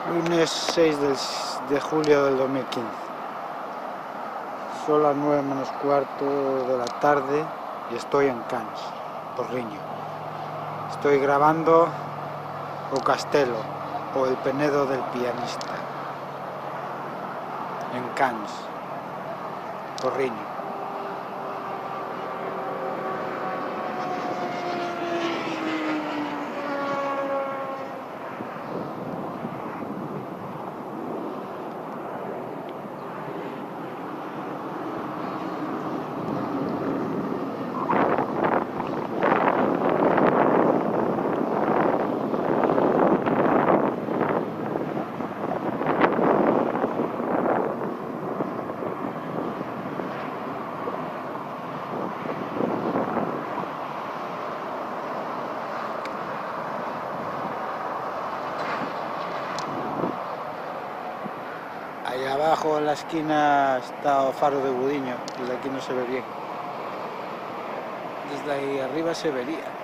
Lunes 6 de julio del 2015. Son las 9 menos cuarto de la tarde y estoy en Cannes, Porriño. Estoy grabando O Castelo, o El Penedo del pianista, en Cannes, Porriño. Ahí abajo en la esquina está o Faro de Budiño, desde aquí no se ve bien. Desde ahí arriba se vería.